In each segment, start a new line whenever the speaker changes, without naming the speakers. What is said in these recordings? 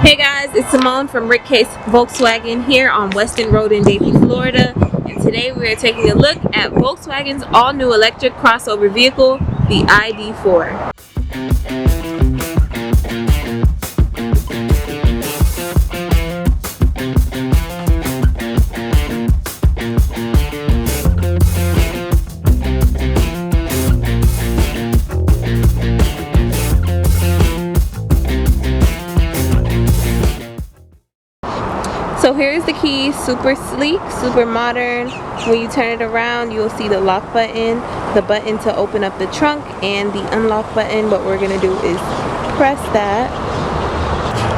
Hey guys, it's Simone from Rick Case Volkswagen here on Weston Road in Davie, Florida. And today we are taking a look at Volkswagen's all-new electric crossover vehicle, the ID.4. So here's the key, super sleek, super modern. When you turn it around, you'll see the lock button, the button to open up the trunk, and the unlock button. What we're gonna do is press that.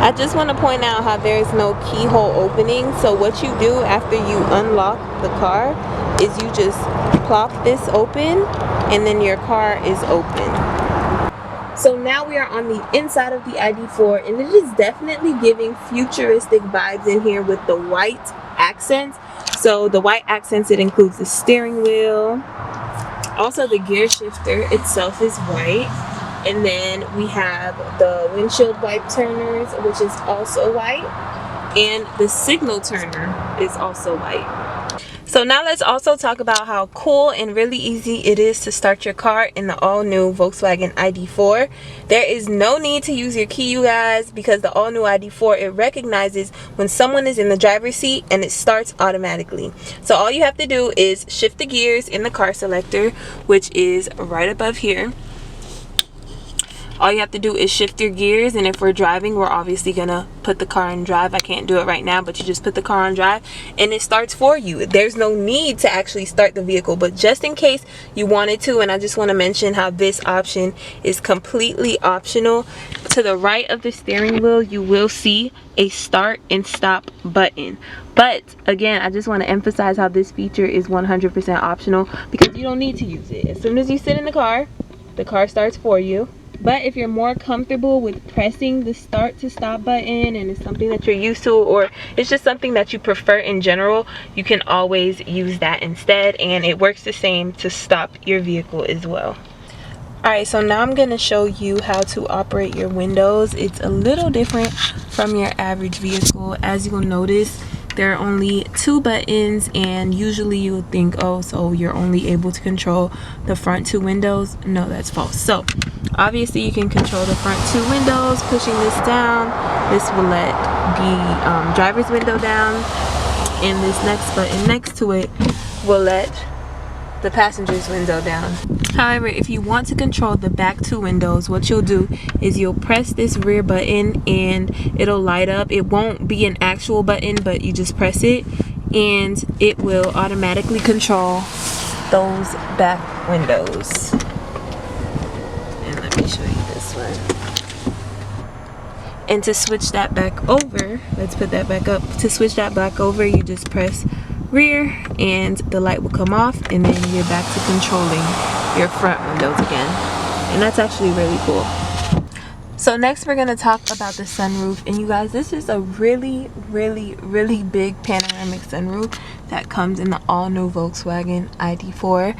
I just want to point out how there's no keyhole opening. So what you do after you unlock the car is you just plop this open and then your car is open. So now we are on the inside of the ID.4, and it is definitely giving futuristic vibes in here with the white accents. So the white accents, it includes the steering wheel. Also the gear shifter itself is white. And then we have the windshield wipe turners, which is also white. And the signal turner is also white. So now let's also talk about how cool and really easy it is to start your car in the all-new Volkswagen ID.4. There is no need to use your key, you guys, because the all-new ID.4, it recognizes when someone is in the driver's seat and it starts automatically. So all you have to do is shift the gears in the car selector, which is right above here. All you have to do is shift your gears, and if we're driving, we're obviously gonna put the car on drive. I can't do it right now, but you just put the car on drive and it starts for you. There's no need to actually start the vehicle, but just in case you wanted to, and I just want to mention how this option is completely optional. To the right of the steering wheel, you will see a start and stop button. But again, I just want to emphasize how this feature is 100% optional because you don't need to use it. As soon as you sit in the car starts for you. But if you're more comfortable with pressing the start to stop button and it's something that you're used to, or it's just something that you prefer in general, you can always use that instead, and it works the same to stop your vehicle as well. Alright, so now I'm going to show you how to operate your windows. It's a little different from your average vehicle. As you will notice, there are only 2 buttons, and usually you would think, oh, so you're only able to control the front 2 windows. No, that's false. So obviously you can control the front 2 windows. Pushing this down, this will let the driver's window down, and this next button next to it will let the passenger's window down. However, if you want to control the back 2 windows, what you'll do is you'll press this rear button and it'll light up. It won't be an actual button, but you just press it and it will automatically control those back windows. And let me show you this one. And to switch that back over, let's put that back up. To switch that back over, you just press rear and the light will come off, and then you're back to controlling your front windows again. And that's actually really cool. So next we're going to talk about the sunroof, and you guys, this is a really big panoramic sunroof that comes in the all new Volkswagen ID.4.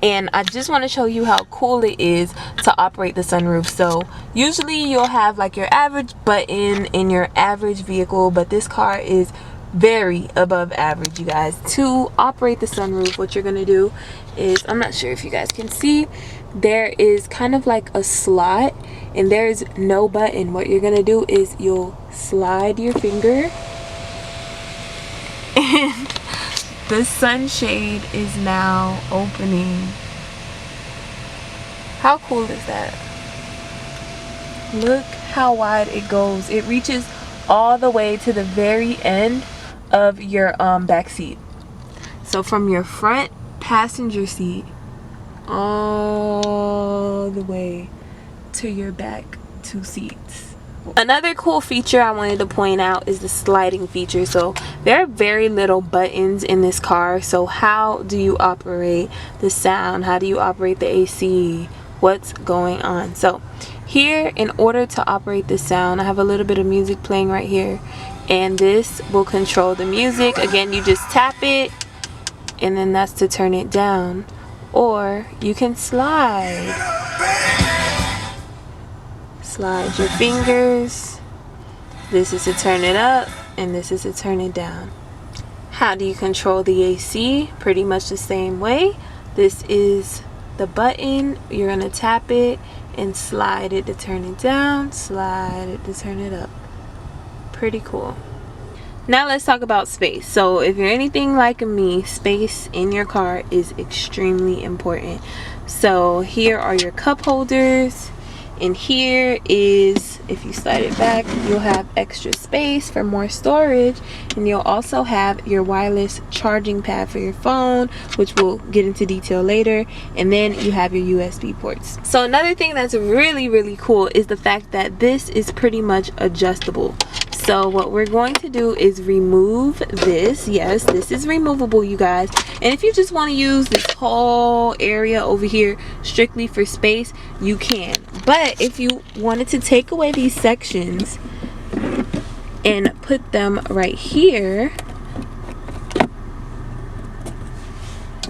And I just want to show you how cool it is to operate the sunroof. So usually you'll have like your average button in your average vehicle, but this car is very above average, you guys. To operate the sunroof, what you're gonna do is, I'm not sure if you guys can see, there is kind of like a slot and there's no button. What you're gonna do is you'll slide your finger and the sunshade is now opening. How cool is that? Look how wide it goes. It reaches all the way to the very end of your back seat. So from your front passenger seat all the way to your back 2 seats. Another cool feature I wanted to point out is the sliding feature. So there are very little buttons in this car. So how do you operate the sound? How do you operate the AC? What's going on? So here, in order to operate the sound, I have a little bit of music playing right here, and this will control the music. Again, you just tap it and then that's to turn it down, or you can slide your fingers This is to turn it up, and this is to turn it down. How do you control the AC? Pretty much the same way. This is the button. You're gonna tap it and slide it to turn it down, slide it to turn it up. Pretty cool. Now let's talk about space. So if you're anything like me, space in your car is extremely important. So here are your cup holders, and here is, if you slide it back, you'll have extra space for more storage, and you'll also have your wireless charging pad for your phone, which we'll get into detail later, and then you have your USB ports. So another thing that's really cool is the fact that this is pretty much adjustable. So what we're going to do is remove this. Yes, this is removable, you guys. And if you just want to use this whole area over here strictly for space, you can. But if you wanted to take away these sections and put them right here,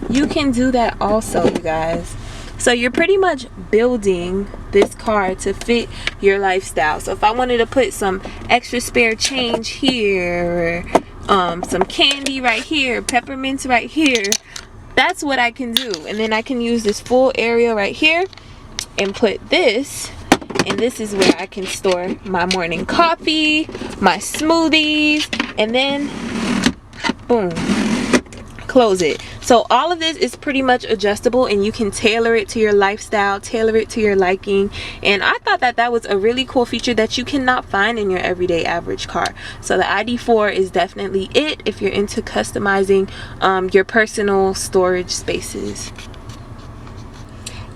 you can do that also, you guys. So you're pretty much building this car to fit your lifestyle. So if I wanted to put some extra spare change here, or some candy right here, peppermints right here, that's what I can do. And then I can use this full area right here and put this, and this is where I can store my morning coffee, my smoothies, and then boom, close it. So all of this is pretty much adjustable, and you can tailor it to your lifestyle, tailor it to your liking. And I thought that that was a really cool feature that you cannot find in your everyday average car. So the ID.4 is definitely it if you're into customizing your personal storage spaces.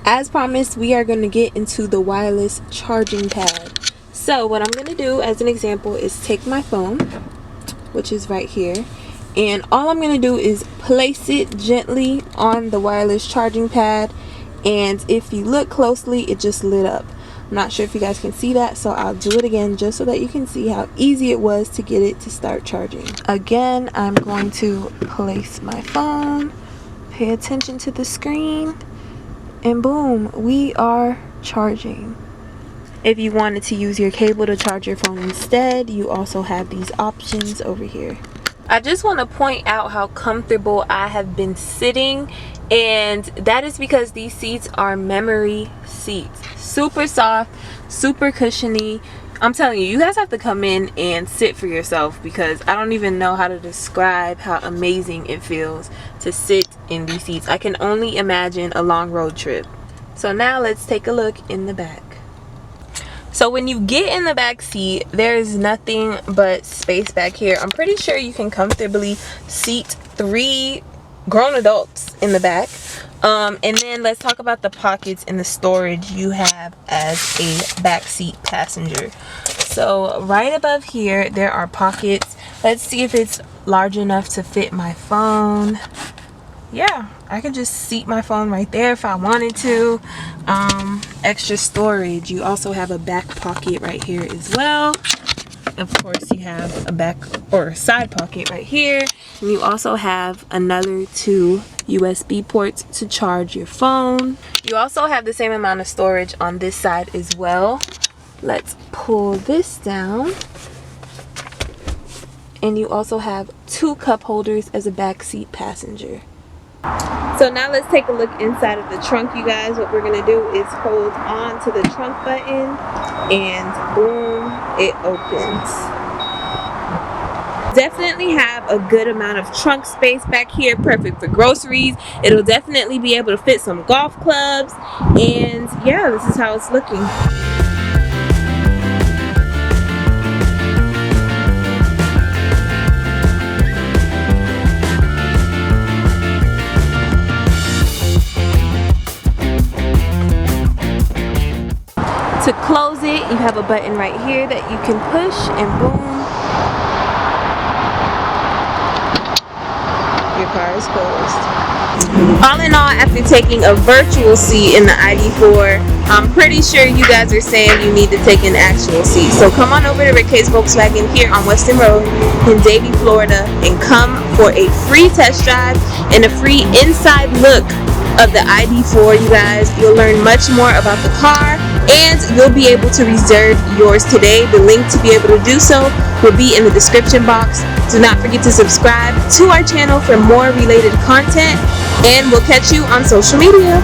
As promised, we are going to get into the wireless charging pad. So what I'm going to do as an example is take my phone, which is right here, and all I'm going to do is place it gently on the wireless charging pad, and if you look closely, it just lit up. I'm not sure if you guys can see that, so I'll do it again just so that you can see how easy it was to get it to start charging. Again, I'm going to place my phone, pay attention to the screen, and boom, we are charging. If you wanted to use your cable to charge your phone instead, you also have these options over here. I just want to point out how comfortable I have been sitting, and that is because these seats are memory seats. Super soft, super cushiony. I'm telling you, you guys have to come in and sit for yourself, because I don't even know how to describe how amazing it feels to sit in these seats. I can only imagine a long road trip. So now let's take a look in the back. So when you get in the back seat, there's nothing but space back here. I'm pretty sure you can comfortably seat 3 grown adults in the back. And then let's talk about the pockets and the storage you have as a backseat passenger. So right above here, there are pockets. Let's see if it's large enough to fit my phone. Yeah, I could just seat my phone right there if I wanted to. Extra storage. You also have a back pocket right here as well. Of course, you have a back or side pocket right here, and you also have another 2 USB ports to charge your phone. You also have the same amount of storage on this side as well. Let's pull this down, and you also have 2 cup holders as a backseat passenger. So now let's take a look inside of the trunk, you guys. What we're going to do is hold on to the trunk button, and boom, it opens. Definitely have a good amount of trunk space back here, perfect for groceries. It'll definitely be able to fit some golf clubs, and yeah, this is how it's looking. To close it, you have a button right here that you can push, and boom, your car is closed. All in all, after taking a virtual seat in the ID.4, I'm pretty sure you guys are saying you need to take an actual seat. So come on over to Rick Case Volkswagen here on Weston Road in Davie, Florida, and come for a free test drive and a free inside look of the ID.4, you guys. You'll learn much more about the car, and you'll be able to reserve yours today. The link to be able to do so will be in the description box. Do not forget to subscribe to our channel for more related content, and we'll catch you on social media.